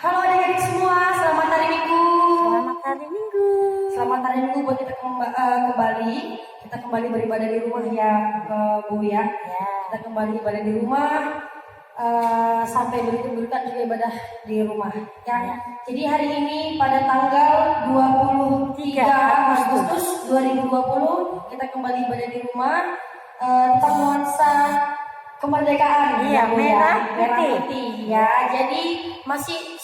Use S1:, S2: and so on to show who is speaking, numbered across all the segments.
S1: Halo adik-adik semua, selamat hari Minggu.
S2: Selamat hari Minggu.
S1: Selamat hari Minggu buat kita kembali. Kita kembali beribadah di rumah ya, Bu ya.
S2: Ya.
S1: Kita kembali ibadah di rumah sampai berikut-berikut juga ibadah di rumah ya. Jadi hari ini pada tanggal 23 Agustus 2020 kita kembali ibadah di rumah tentang nuansa kemerdekaan
S2: Iya,
S1: Bu,
S2: merah
S1: putih ya. Jadi masih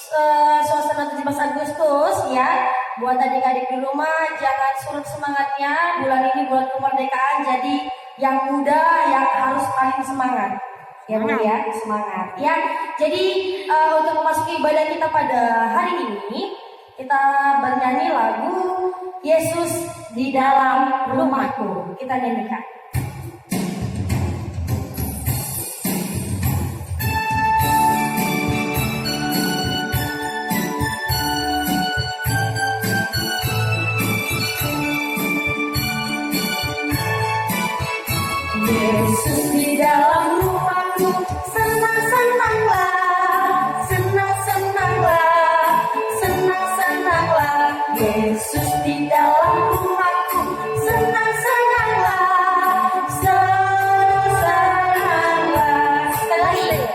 S1: suasana 17 Agustus ya. Buat adik-adik di rumah jangan surut semangatnya. Bulan ini bulan kemerdekaan, jadi yang muda yang harus paling semangat. Ya Bu ya, semangat ya. Jadi untuk memasuki ibadah kita pada hari ini, kita bernyanyi lagu Yesus di dalam rumahku. Kita nyanyikan. Yesus di dalam rumahku, senang-senanglah, senang-senanglah, senang-senanglah. Yesus di dalam rumahku, senang-senanglah, senang-senanglah. Sekali lagi.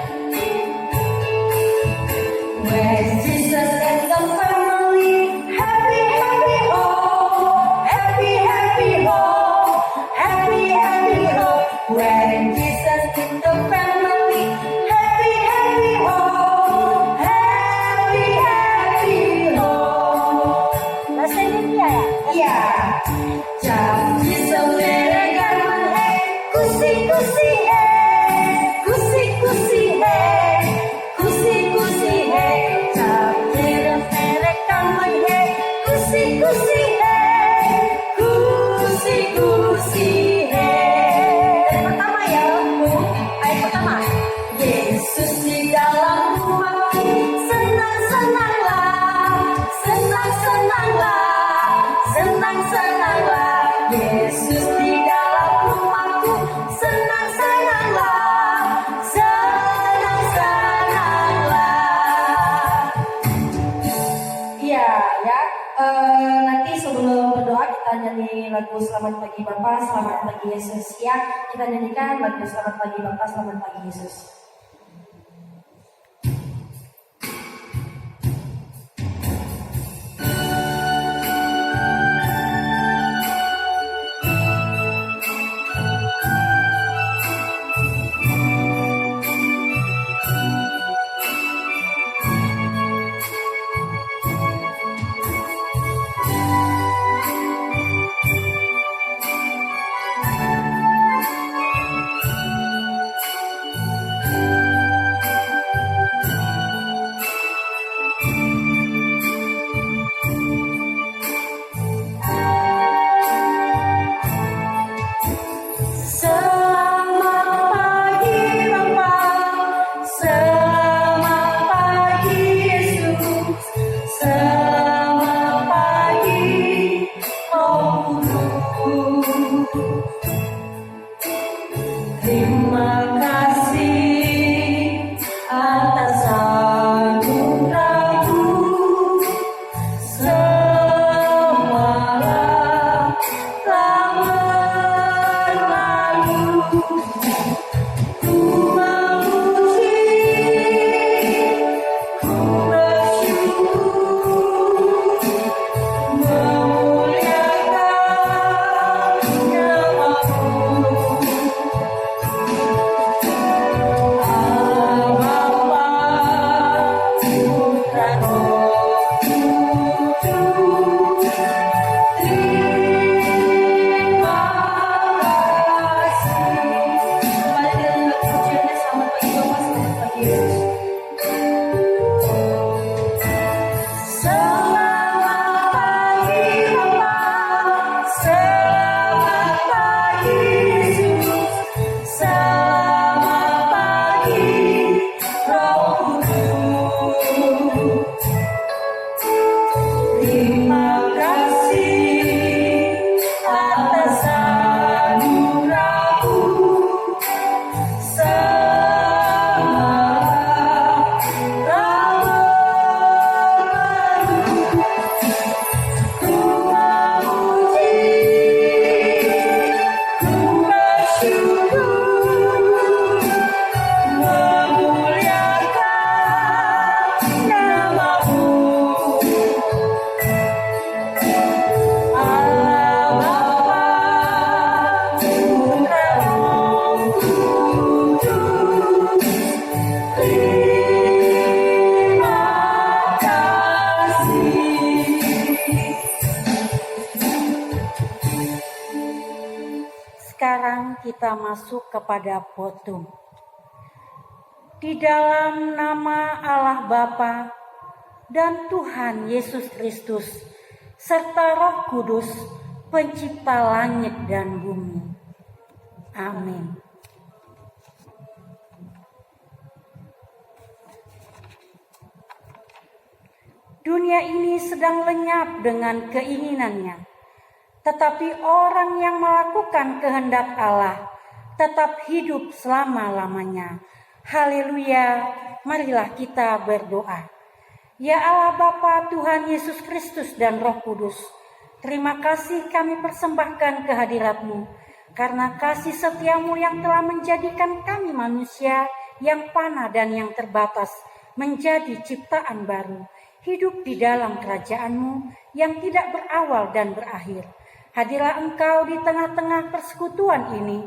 S1: When Jesus and the family, happy, happy home, happy, happy home, happy, happy home. When Jesus in the family, happy, happy home, happy, happy home.
S2: Bahasa Indonesia ya?
S1: Iya. Janji selerakan kusi-kusi kusi-kusi kusi-kusi janji selerakan kusi-kusi kusi-kusi. Dari pertama ya Bu, ayat pertama. Yesus di dalam rumahku, senang-senanglah, senang-senanglah, senang-senanglah. Yesus di dalam rumahku, senang-senanglah, senang-senanglah. Iya ya, nanti sebelum berdoa kita nyanyi lagu Selamat Pagi Bapa, Selamat Pagi Yesus ya. Kita nyanyikan lagu Selamat Pagi Bapa, Selamat Pagi Yesus.
S3: kita masuk kepada potum. Di dalam nama Allah Bapa dan Tuhan Yesus Kristus, serta Roh Kudus, pencipta langit dan bumi. Amin. Dunia ini sedang lenyap dengan keinginannya, tetapi orang yang melakukan kehendak Allah tetap hidup selama-lamanya. Haleluya, marilah kita berdoa. Ya Allah Bapa, Tuhan Yesus Kristus dan Roh Kudus, terima kasih kami persembahkan kehadirat-Mu, karena kasih setiamu yang telah menjadikan kami manusia yang panah dan yang terbatas menjadi ciptaan baru, hidup di dalam kerajaan-Mu yang tidak berawal dan berakhir. Hadirlah Engkau di tengah-tengah persekutuan ini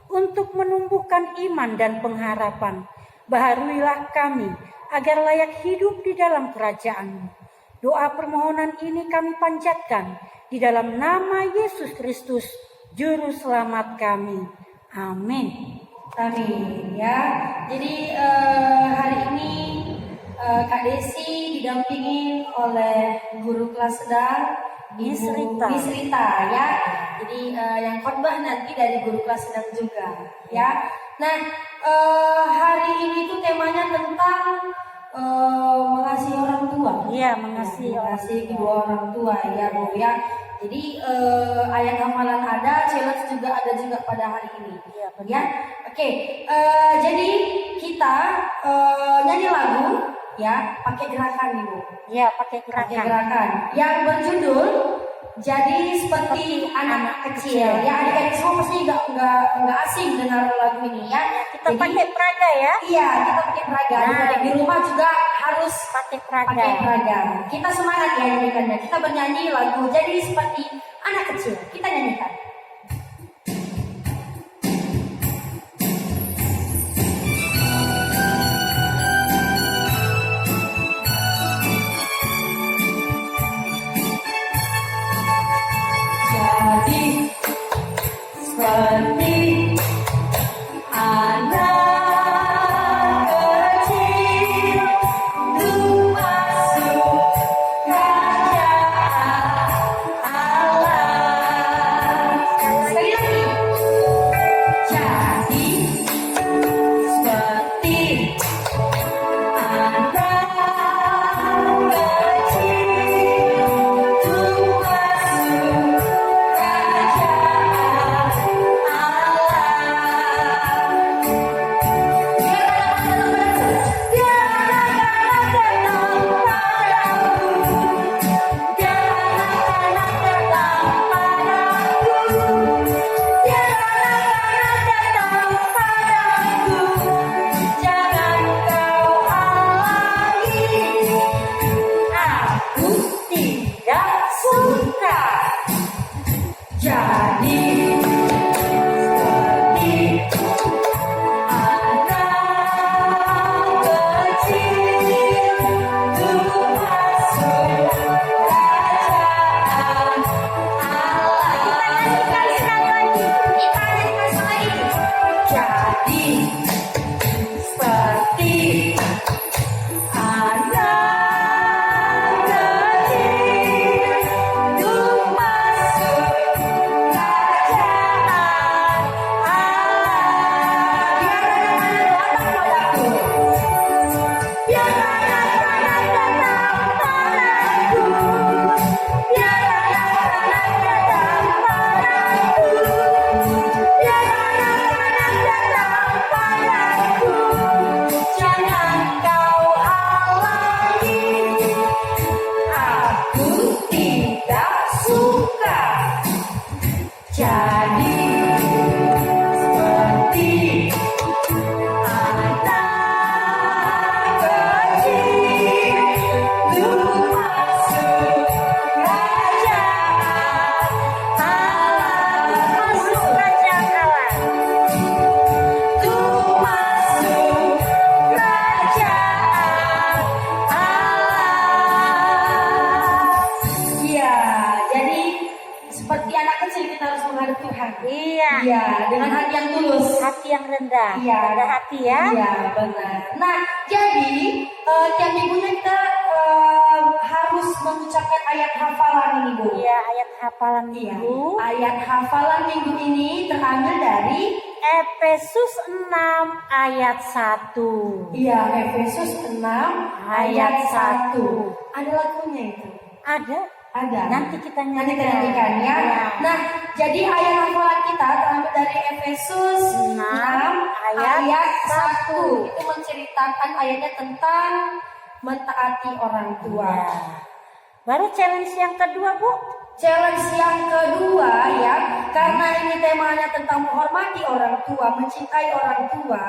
S3: untuk menumbuhkan iman dan pengharapan. Baharuilah kami agar layak hidup di dalam kerajaan-Mu. Doa permohonan ini kami panjatkan di dalam nama Yesus Kristus, Juru Selamat kami. Amin.
S1: Amin ya. Jadi hari ini Kak Desi didampingin oleh guru kelas sedang
S3: Miss
S1: Rita ya. Jadi yang khotbah nanti dari guru kelas sedang juga ya. Nah hari ini tuh temanya tentang mengasihi orang tua.
S3: Iya, mengasihi
S1: kedua orang tua ya Bu ya. Jadi ayat hafalan ada, challenge juga ada juga pada hari ini.
S3: Iya, benar.
S1: Ya. Oke. Jadi kita nyanyi lagu ya, pakai gerakan nih Bu.
S3: Iya, pakai
S1: Pakai
S3: gerakan.
S1: gerakan yang berjudul jadi seperti anak kecil. Ya, adik-adik semua pasti nggak asing dengar lagu ini ya.
S3: Kita
S1: Jadi,
S3: pakai peraga ya.
S1: iya, kita pakai peraga.
S3: Nah.
S1: Adik-adik di rumah juga harus
S3: Pakai peraga.
S1: pakai peraga. Kita semangat ya nyanyikannya. Kita bernyanyi lagu jadi seperti anak kecil. Kita nyanyikan. Jadi seperti anak kecil untuk masuk kerajaan Allah. Iya, dengan hati yang tulus.
S3: Hati yang rendah.
S1: Iya.
S3: Rendah hati ya.
S1: Iya, benar. Nah, jadi tiap minggunya kita harus mengucapkan ayat hafalan ini, Bu.
S3: Iya, ayat hafalan
S1: Iya.
S3: minggu.
S1: Ayat hafalan minggu ini terambil dari
S3: Efesus 6 ayat 1.
S1: Iya, Efesus 6 ayat 1. Ada lagunya itu.
S3: Ada?
S1: Ada.
S3: Nanti kita
S1: Nanti kita
S3: nyanyikan.
S1: nyanyikan ya.
S3: Iya.
S1: Nah, jadi ayat hafalan kita terambil dari Efesus 6 ayat 1. Itu menceritakan ayatnya tentang mentaati orang tua.
S3: Ya. Baru challenge yang kedua, Bu.
S1: Challenge yang kedua ya, karena ini temanya tentang menghormati orang tua, mencintai orang tua.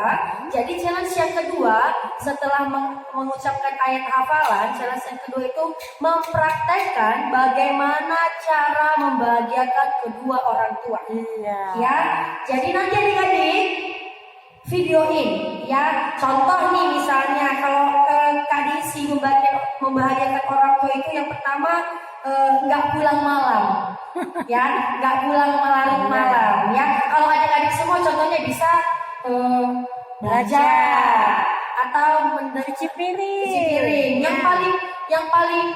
S1: Jadi challenge yang kedua setelah mengucapkan ayat hafalan, challenge yang kedua itu mempraktekkan bagaimana cara membahagiakan kedua orang tua.
S3: Iya.
S1: Ya, jadi nanti adik-adik videoin ya. Contoh nih misalnya kalau Kak Desi membahagiakan orang tua itu yang pertama nggak pulang malam, ya, nggak pulang larut malam, ya. Kalau adik-adik semua contohnya bisa belajar atau
S3: Cuci piring.
S1: cuci piring. Yang paling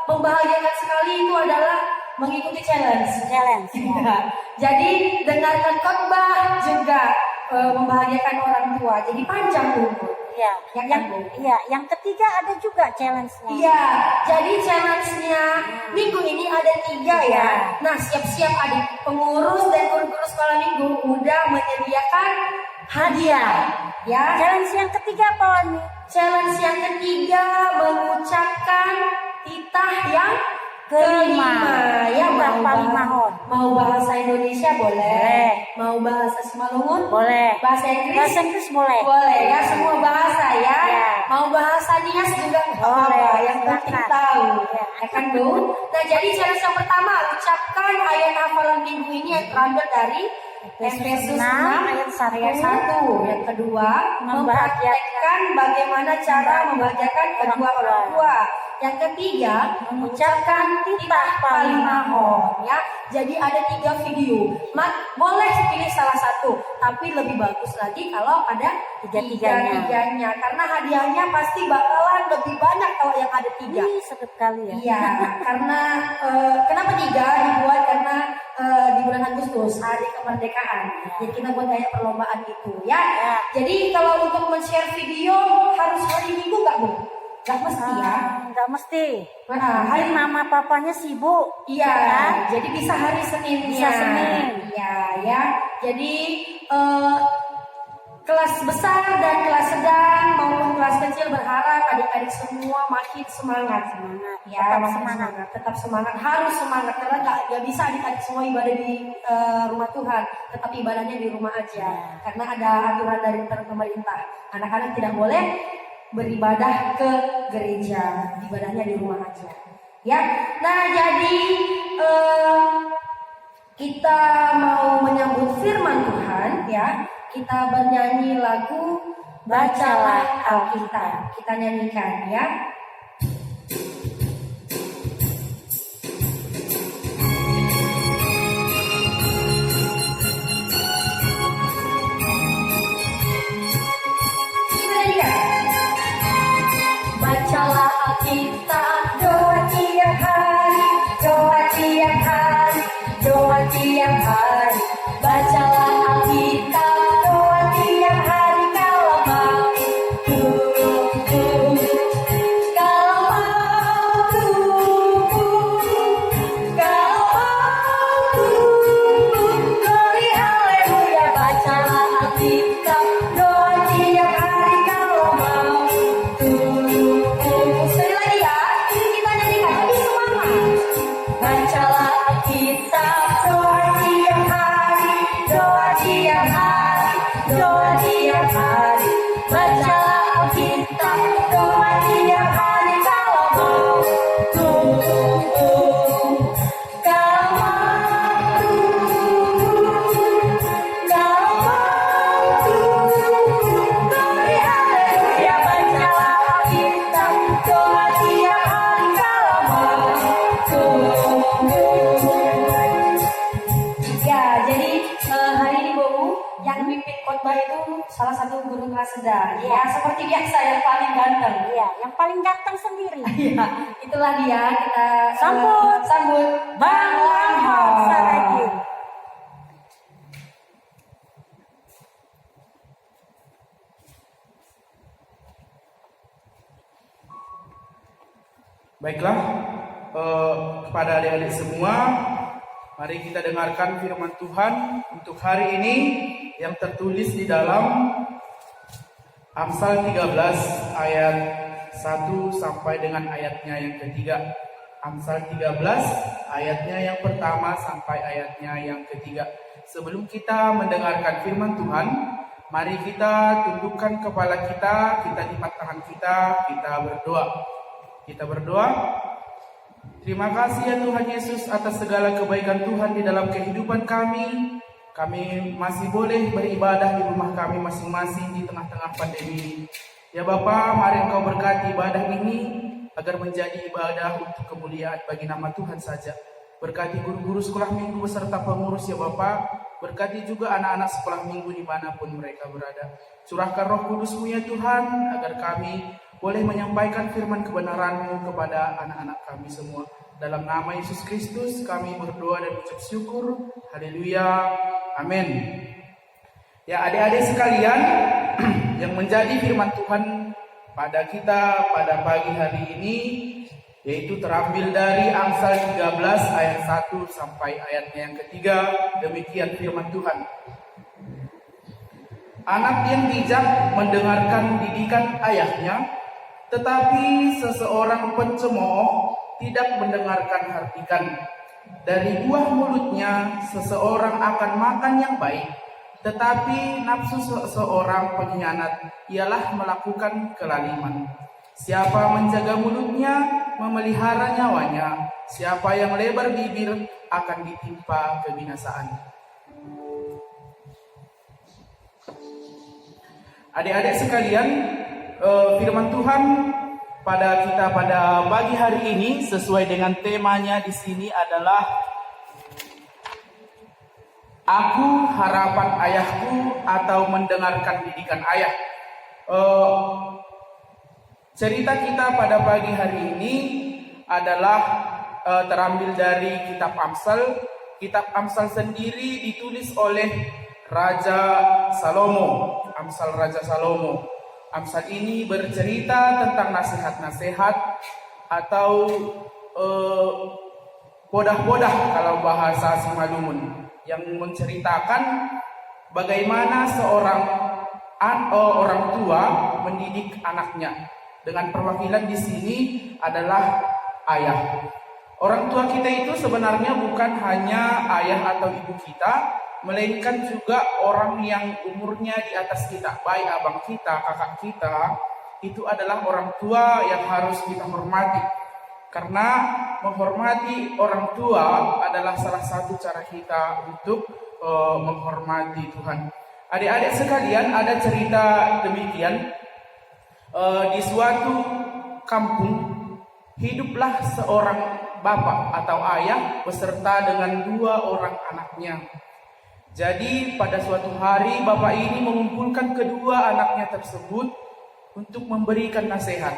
S1: membahagiakan sekali itu adalah mengikuti challenge.
S3: Challenge. Ya.
S1: Ya. Jadi dengarkan khotbah juga membahagiakan orang tua. Jadi panjang umur.
S3: Iya.
S1: Ya kan,
S3: Yang
S1: Bu?
S3: iya, yang ketiga ada juga challenge-nya.
S1: Iya, jadi challenge-nya minggu ini ada 3 ya. Nah, siap-siap adik pengurus dan guru-guru sekolah minggu udah menyediakan hadiah. Ya,
S3: Challenge yang ketiga apa, Wani?
S1: challenge yang ketiga mengucapkan titah yang kelima. Ya,
S3: Titah
S1: mau
S3: palimahon.
S1: mau bahasa Indonesia boleh, mau bahasa Simalungun
S3: Boleh.
S1: bahasa Inggris
S3: Bahasa Inggris boleh.
S1: boleh ya, semua bahasa ya.
S3: Ya.
S1: Mau bahasa dinas juga nggak
S3: Boleh,
S1: apa-apa, yang penting
S3: silakan.
S1: tahu.
S3: Ya.
S1: Ya kan, Bu? Nah, jadi challenge yang pertama ucapkan ayat hafalan minggu ini yang terambil dari Efesus 6
S3: ayat 1.
S1: ayat 1. Yang kedua, mempraktekkan bagaimana cara membahagiakan kedua orang tua. Yang ketiga, mengucapkan titah palimahon ya. Jadi ada 3 video. Boleh pilih salah satu, tapi lebih bagus lagi kalau ada tiga-tiganya. Karena hadiahnya pasti bakalan lebih banyak kalau yang ada 3.
S3: Ih, sedap kali ya.
S1: Iya, karena kenapa 3 dibuat karena di bulan Agustus hari kemerdekaan. Jadi kita buat kayak perlombaan itu ya. Jadi kalau untuk men-share video harus hari Minggu nggak, Bu? Nggak mesti ya.
S3: Nggak mesti.
S1: Nah,
S3: Hari mama papanya sibuk.
S1: iya,
S3: Ya.
S1: jadi bisa hari Senin.
S3: Bisa Senin.
S1: Iya, ya. Jadi kelas besar dan kelas sedang maupun kelas kecil berharap adik-adik semua makin semangat. Ya,
S3: Tetap
S1: makin
S3: semangat.
S1: tetap semangat, harus semangat karena nggak bisa adik-adik semua ibadah di rumah Tuhan, tetap ibadahnya di rumah aja. Karena ada aturan dari pemerintah, anak-anak tidak boleh beribadah ke gereja, ibadahnya di rumah aja. Ya, nah jadi kita mau menyambut firman Tuhan, ya. Kita bernyanyi lagu Bacalah Alkitab. Kita nyanyikan ya. Bacalah Alkitab, doa tiap hari, doa tiap hari, doa tiap hari. Bacalah Alkitab, doa tiap hari kalau mau tumbuh. salah satu guru kelas sedang. Ya, seperti biasa yang paling ganteng.
S2: Iya, yang paling ganteng sendiri.
S1: Iya, itulah dia. Kita
S3: Sambut.
S1: Bang Lamhot
S2: Saragih.
S4: Baiklah, kepada adik-adik semua, mari kita dengarkan firman Tuhan untuk hari ini yang tertulis di dalam Amsal 13 ayat 1 sampai dengan ayatnya yang ketiga. Amsal 13 ayatnya yang pertama sampai ayatnya yang ketiga. Sebelum kita mendengarkan firman Tuhan, mari kita tundukkan kepala kita lipat tangan kita berdoa. Kita berdoa. Terima kasih ya Tuhan Yesus atas segala kebaikan Tuhan di dalam kehidupan kami. Kami masih boleh beribadah di rumah kami masing-masing di tengah-tengah pandemi ini. Ya Bapa, mari Engkau berkati ibadah ini agar menjadi ibadah untuk kemuliaan bagi nama Tuhan saja. Berkati guru-guru sekolah minggu beserta pengurus ya Bapa. Berkati juga anak-anak sekolah minggu dimanapun mereka berada. Curahkan Roh Kudus-Mu ya Tuhan agar kami boleh menyampaikan firman kebenaran-Mu kepada anak-anak kami semua. Dalam nama Yesus Kristus kami berdoa dan ucap syukur. Haleluya. Amin. Ya adik-adik sekalian, yang menjadi firman Tuhan pada kita pada pagi hari ini yaitu terambil dari Amsal 13 ayat 1 sampai ayatnya yang ketiga. Demikian firman Tuhan. Anak yang bijak mendengarkan didikan ayahnya, tetapi seseorang pencemooh tidak mendengarkan hardikan. Dari buah mulutnya seseorang akan makan yang baik, tetapi nafsu seseorang pengkhianat ialah melakukan kelaliman. Siapa menjaga mulutnya memelihara nyawanya, siapa yang lebar bibir akan ditimpa kebinasaan. Adik-adik sekalian, firman Tuhan pada kita pada pagi hari ini sesuai dengan temanya di sini adalah Aku harapan ayahku atau mendengarkan didikan ayah. Cerita kita pada pagi hari ini adalah terambil dari kitab Amsal. Kitab Amsal sendiri ditulis oleh Raja Salomo. Amsal Raja Salomo. Amsal ini bercerita tentang nasihat-nasihat atau podah-podah kalau bahasa Simalungun, yang menceritakan bagaimana seorang orang tua mendidik anaknya. Dengan perwakilan di sini adalah ayah. Orang tua kita itu sebenarnya bukan hanya ayah atau ibu kita, melainkan juga orang yang umurnya di atas kita, baik abang kita, kakak kita, itu adalah orang tua yang harus kita hormati. Karena menghormati orang tua adalah salah satu cara kita untuk menghormati Tuhan. Adik-adik sekalian, ada cerita demikian. Di suatu kampung hiduplah seorang bapak atau ayah beserta dengan 2 orang anaknya. Jadi pada suatu hari bapak ini mengumpulkan kedua anaknya tersebut untuk memberikan nasihat.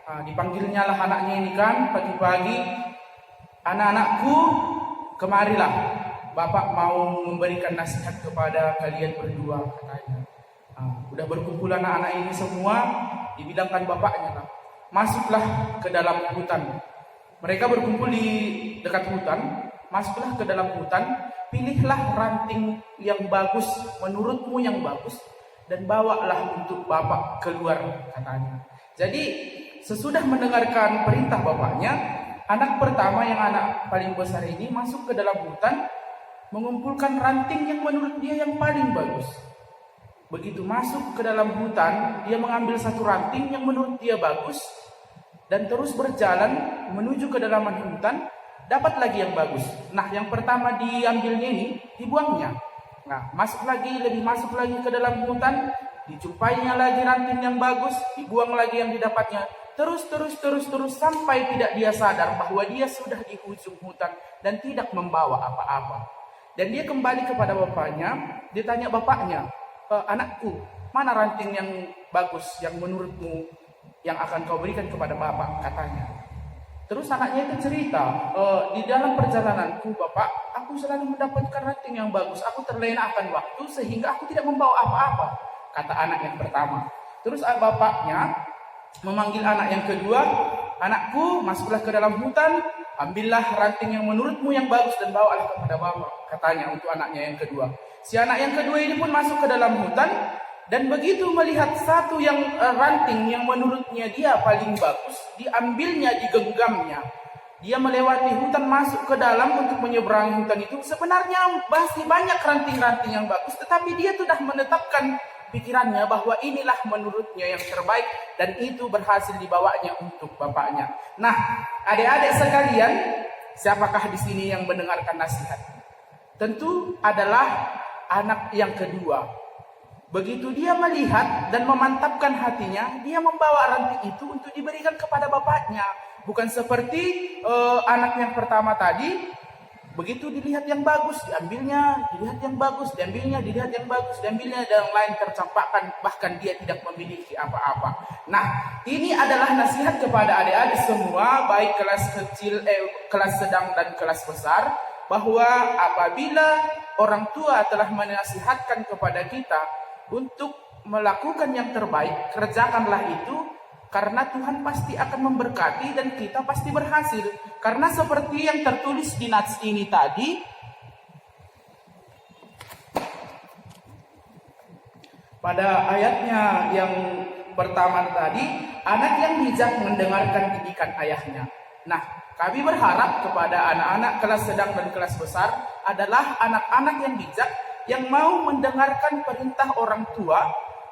S4: Dipanggilnya lah anaknya ini kan pagi-pagi, anak-anakku kemarilah, bapak mau memberikan nasihat kepada kalian berdua, katanya. Udah berkumpul anak-anak ini semua, dibilangkan bapaknya lah, masuklah ke dalam hutan. Mereka berkumpul di dekat hutan, masuklah ke dalam hutan, pilihlah ranting yang bagus, menurutmu yang bagus, dan bawalah untuk bapak keluar, katanya. Jadi sesudah mendengarkan perintah bapaknya, anak pertama yang anak paling besar ini masuk ke dalam hutan, mengumpulkan ranting yang menurut dia yang paling bagus. Begitu masuk ke dalam hutan, dia mengambil satu ranting yang menurut dia bagus dan terus berjalan menuju ke dalam hutan, dapat lagi yang bagus. Nah, yang pertama diambilnya ini dibuangnya. Nah, masuk lagi ke dalam hutan, dijumpainya lagi ranting yang bagus, dibuang lagi yang didapatnya. Terus sampai tidak dia sadar bahwa dia sudah di ujung hutan dan tidak membawa apa-apa. Dan dia kembali kepada bapaknya, dia tanya bapaknya, anakku, mana ranting yang bagus yang menurutmu yang akan kau berikan kepada bapak, katanya. Terus anaknya itu cerita, di dalam perjalananku bapak, aku selalu mendapatkan ranting yang bagus. Aku terlena akan waktu sehingga aku tidak membawa apa-apa, kata anak yang pertama. Terus bapaknya memanggil anak yang kedua, anakku, masuklah ke dalam hutan, ambillah ranting yang menurutmu yang bagus dan bawalah kepada bapak, katanya untuk anaknya yang kedua. Si anak yang kedua ini pun masuk ke dalam hutan, dan begitu melihat satu yang ranting yang menurutnya dia paling bagus, diambilnya, digenggamnya. Dia melewati hutan, masuk ke dalam untuk menyeberangi hutan itu. Sebenarnya masih banyak ranting-ranting yang bagus, tetapi dia sudah menetapkan pikirannya bahwa inilah menurutnya yang terbaik, dan itu berhasil dibawanya untuk bapaknya. Nah, adik-adik sekalian, siapakah di sini yang mendengarkan nasihat? Tentu adalah anak yang kedua. Begitu dia melihat dan memantapkan hatinya, dia membawa ranting itu untuk diberikan kepada bapaknya. Bukan seperti anak yang pertama tadi, begitu dilihat yang bagus, diambilnya, dilihat yang bagus, diambilnya, dilihat yang bagus, diambilnya, dan yang lain tercampakkan, bahkan dia tidak memiliki apa-apa. Nah, ini adalah nasihat kepada adik-adik semua, baik kelas kecil, kelas sedang dan kelas besar, bahwa apabila orang tua telah menasihatkan kepada kita untuk melakukan yang terbaik, kerjakanlah itu, karena Tuhan pasti akan memberkati dan kita pasti berhasil. Karena seperti yang tertulis di nats ini tadi, pada ayatnya yang pertama tadi, anak yang bijak mendengarkan didikan ayahnya. Nah, kami berharap kepada anak-anak kelas sedang dan kelas besar adalah anak-anak yang bijak, yang mau mendengarkan perintah orang tua,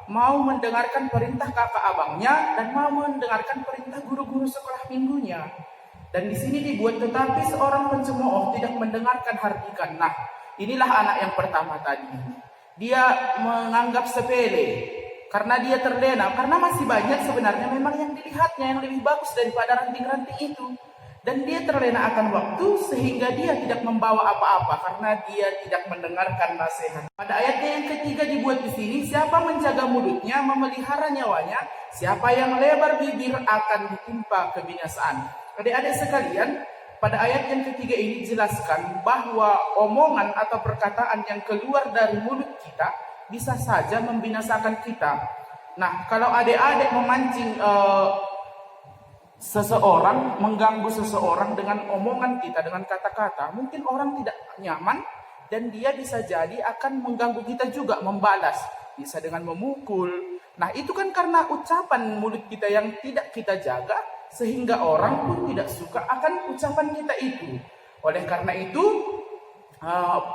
S4: mau mendengarkan perintah kakak abangnya, dan mau mendengarkan perintah guru-guru sekolah minggunya. Dan di sini dibuat, tetapi seorang pencemooh tidak mendengarkan hardikan. Nah, inilah anak yang pertama tadi. Dia menganggap sepele karena dia terlena, karena masih banyak sebenarnya memang yang dilihatnya yang lebih bagus daripada ranting-ranting itu. Dan dia terlena akan waktu sehingga dia tidak membawa apa-apa karena dia tidak mendengarkan nasihat. Pada ayatnya yang ketiga dibuat di sini, siapa menjaga mulutnya memelihara nyawanya, siapa yang lebar bibir akan ditimpa kebinasaan. Adik-adik sekalian, pada ayat yang ketiga ini jelaskan bahwa omongan atau perkataan yang keluar dari mulut kita bisa saja membinasakan kita. Nah, kalau adik-adik memancing seseorang, mengganggu seseorang dengan omongan kita, dengan kata-kata, mungkin orang tidak nyaman dan dia bisa jadi akan mengganggu kita juga, membalas, bisa dengan memukul. Nah, itu kan karena ucapan mulut kita yang tidak kita jaga, sehingga orang pun tidak suka akan ucapan kita itu. Oleh karena itu,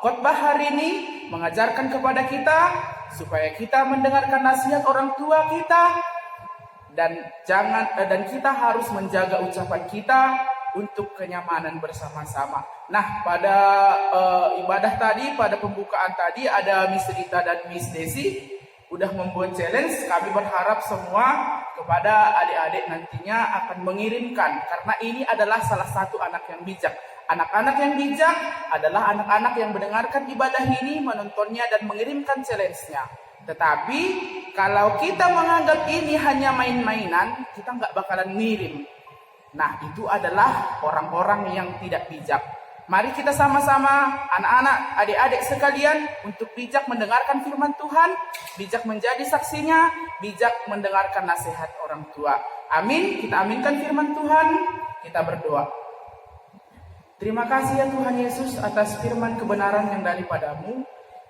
S4: khotbah hari ini mengajarkan kepada kita supaya kita mendengarkan nasihat orang tua kita, dan kita harus menjaga ucapan kita untuk kenyamanan bersama-sama. Nah, pada ibadah tadi, pada pembukaan tadi, ada Miss Rita dan Miss Desi udah membuat challenge. Kami berharap semua kepada adik-adik nantinya akan mengirimkan, karena ini adalah salah satu anak yang bijak. Anak-anak yang bijak adalah anak-anak yang mendengarkan ibadah ini, menontonnya dan mengirimkan challenge-nya. Tetapi kalau kita menganggap ini hanya main-mainan, kita nggak bakalan ngirim. Nah, itu adalah orang-orang yang tidak bijak. Mari kita sama-sama, anak-anak, adik-adik sekalian, untuk bijak mendengarkan firman Tuhan, bijak menjadi saksinya, bijak mendengarkan nasihat orang tua. Amin. Kita aminkan firman Tuhan, kita berdoa. Terima kasih ya Tuhan Yesus atas firman kebenaran yang daripadamu.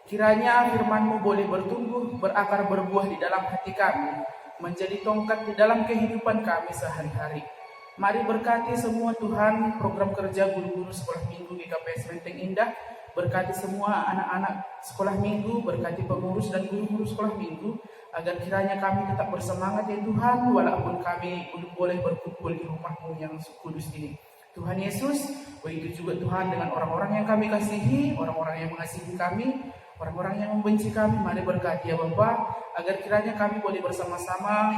S4: Kiranya firman-Mu boleh bertumbuh, berakar, berbuah di dalam hati kami, menjadi tongkat di dalam kehidupan kami sehari-hari. Mari berkati semua Tuhan program kerja guru-guru sekolah minggu GKPS Menteng Indah, berkati semua anak-anak sekolah minggu, berkati pengurus dan guru-guru sekolah minggu, agar kiranya kami tetap bersemangat ya Tuhan, walaupun kami belum boleh berkumpul di rumah-Mu yang kudus ini. Tuhan Yesus, begitu juga Tuhan dengan orang-orang yang kami kasihi, orang-orang yang mengasihi kami, orang-orang yang membenci kami, mari berkati ya Bapa, agar kiranya kami boleh bersama-sama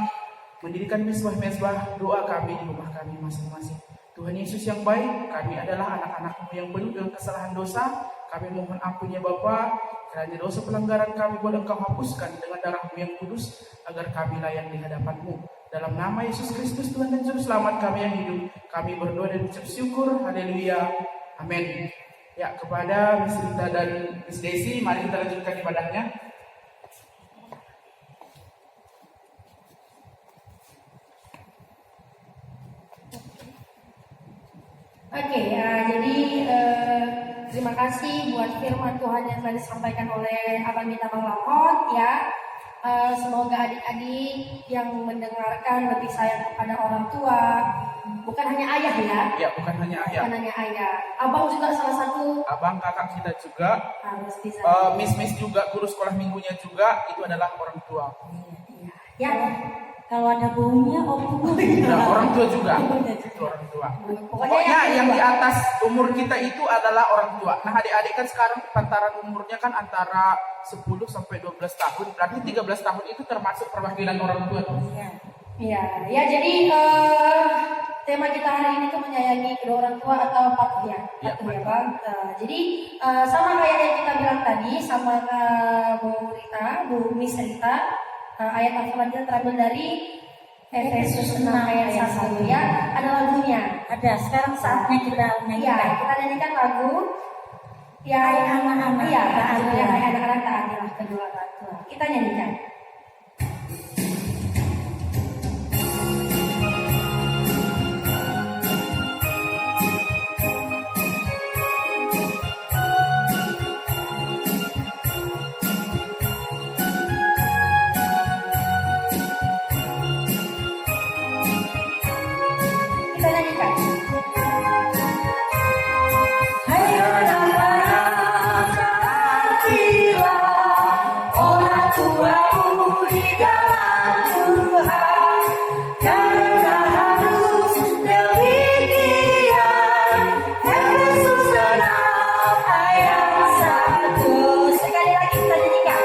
S4: mendirikan mesbah-mesbah doa kami di rumah kami masing-masing. Tuhan Yesus yang baik, kami adalah anak-anak-Mu yang penuh dengan kesalahan dosa. Kami mohon ampun ya Bapa, karena dosa pelanggaran kami boleh Engkau hapuskan dengan darah-Mu yang kudus, agar kami layak di hadapan-Mu. Dalam nama Yesus Kristus Tuhan dan Juru Selamat kami yang hidup, kami berdoa dan ucap syukur. Haleluya. Amin. Ya, kepada Miss Rita dan Miss Desi, mari kita lanjutkan ibadahnya.
S1: Oke, jadi terima kasih buat firman Tuhan yang telah disampaikan oleh Abang Mita Manglapot ya. Semoga adik-adik yang mendengarkan lebih sayang kepada orang tua, bukan hanya ayah ya.
S4: Ya, bukan hanya ayah.
S1: Bukan hanya ayah. Abang juga salah satu.
S4: Abang, kakak kita juga.
S1: Harus bisa.
S4: Miss juga, guru sekolah minggunya juga, itu adalah orang tua.
S1: Ya.
S3: Kalau ada baunya,
S4: Nah, orang tua juga. Itu orang tua. Pokoknya yang di atas umur kita itu adalah orang tua. Nah, adik-adik kan sekarang pantaran umurnya kan antara 10 sampai 12 tahun. Berarti 13 tahun itu termasuk perwakilan orang tua.
S1: Iya. Ya, jadi tema kita hari ini tuh menyayangi kedua orang tua atau patuh ya. Patuh ya, Bang. Jadi sama kayak yang kita bilang tadi sama Bu Miss Rita. Ayat Al-Quran terambil dari Efesus 6 ayat 1 ya. Ada lagunya.
S3: ada. Sekarang saatnya kita nyanyikan.
S1: Ya, kita nyanyikan lagu ya
S3: anak-anak
S1: ya,
S3: taatilah.
S1: ya, anak-anak taatilah kedua orang tua. Kita nyanyikan. Kita nyanyikan. Hai anak-anak taatilah orang tuamu di dalam Tuhan, karena harus demikian. Efesus 6 ayat 1. Sekali lagi kita nyanyikan.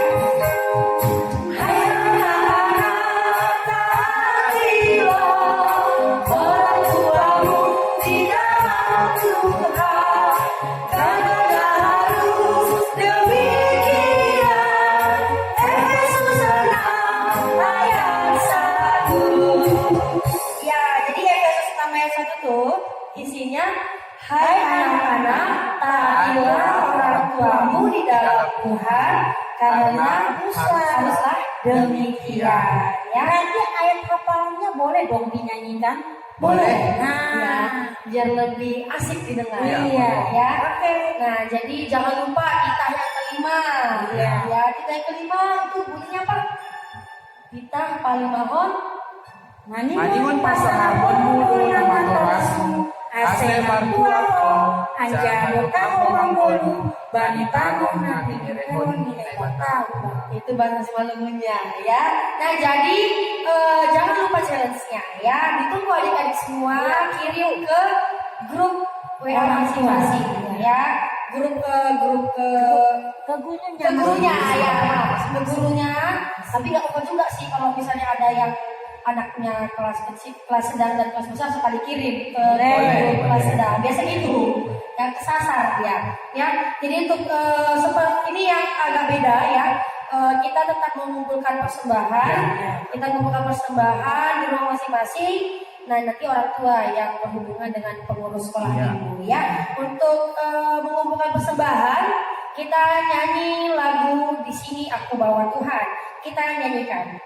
S1: Hai anak-anak taatilah orang tuamu di dalam Tuhan, karena harus demikian. Efesus 6 ayat 1. Ya, jadi Efesus 6 ayat 1 tuh isinya, hai anak-anak taatilah orang tuamu di dalam Tuhan, karena haruslah demikian. Ya,
S3: Nanti ayat hafalannya boleh dong dinyanyikan.
S1: boleh.
S3: Nah.
S1: Ya, biar lebih asik didengar.
S3: Iya.
S1: Ya. Oke. Nah, jadi jangan lupa kita yang kelima.
S3: Iya.
S1: Ya, kita yang kelima itu bunyinya apa? Kita palimahon.
S4: Manimun pasangan mulu nama torasmu, asle martuako, anjano kamu mambolu, bani tangon nabi ngerehon nilai tahu.
S1: Itu bahasa Simalungunya ya. Nah, jadi jangan lupa challenge-nya ya. Ditunggu adik-adik semua kirim ke grup WA masing-masing ya. Grup ke
S3: Ke gurunya.
S1: ke gurunya ya, ke gurunya. Tapi nggak apa juga sih kalau misalnya ada yang anaknya kelas kecil, kelas sedang dan kelas besar sekali kirim ke grup kelas sedang. Biasa gitu, yang kesasar ya. Ya, jadi untuk seperti ini yang agak beda ya. Kita tetap mengumpulkan persembahan, kita mengumpulkan persembahan di rumah masing-masing. Nah, nanti orang tua yang berhubungan dengan pengurus sekolah minggu ya. Untuk mengumpulkan persembahan, kita nyanyi lagu Di Sini Aku Bawa Tuhan. Kita nyanyikan.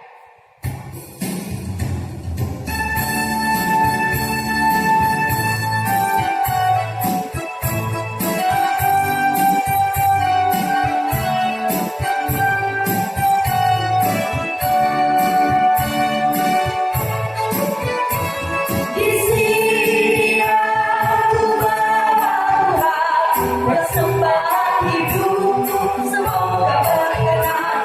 S1: Di sini aku bawa Tuhan, persembahan hidupku semoga berkenan.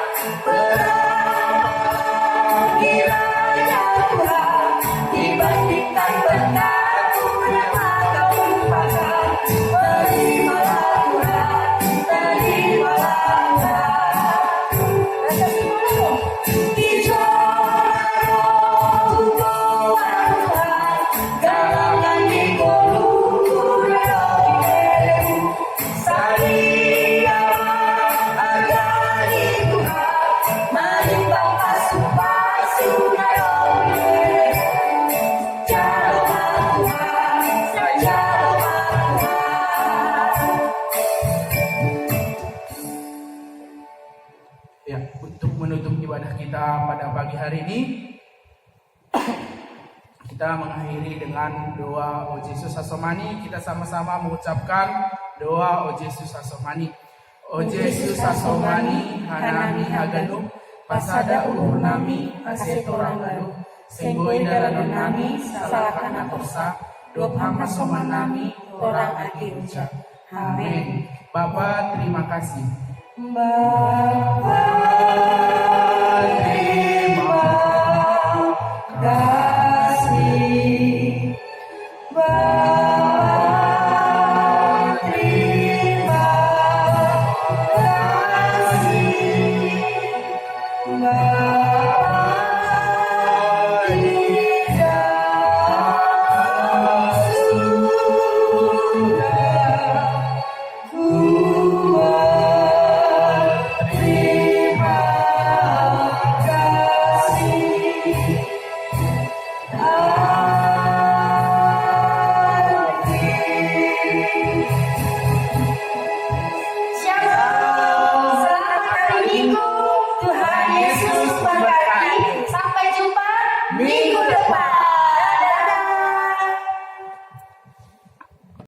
S4: pada pagi hari ini kita mengakhiri dengan doa O Yesus Asomani. Kita sama-sama mengucapkan doa O Yesus Asomani. O Yesus Asomani, hanami haganu, pasada uhur nami, asetorang lalu, senggoi dalam nami, salahkan atorsa, dopham asoman nami, orang adi ucap. Amin. Bapa, terima kasih.
S1: Bapa, terima kasih. Bapa, terima kasih. Bapa, tidak sudah ku berterima kasih. Shalom, selamat hari Minggu. Tuhan Yesus memberkati. Sampai jumpa minggu depan.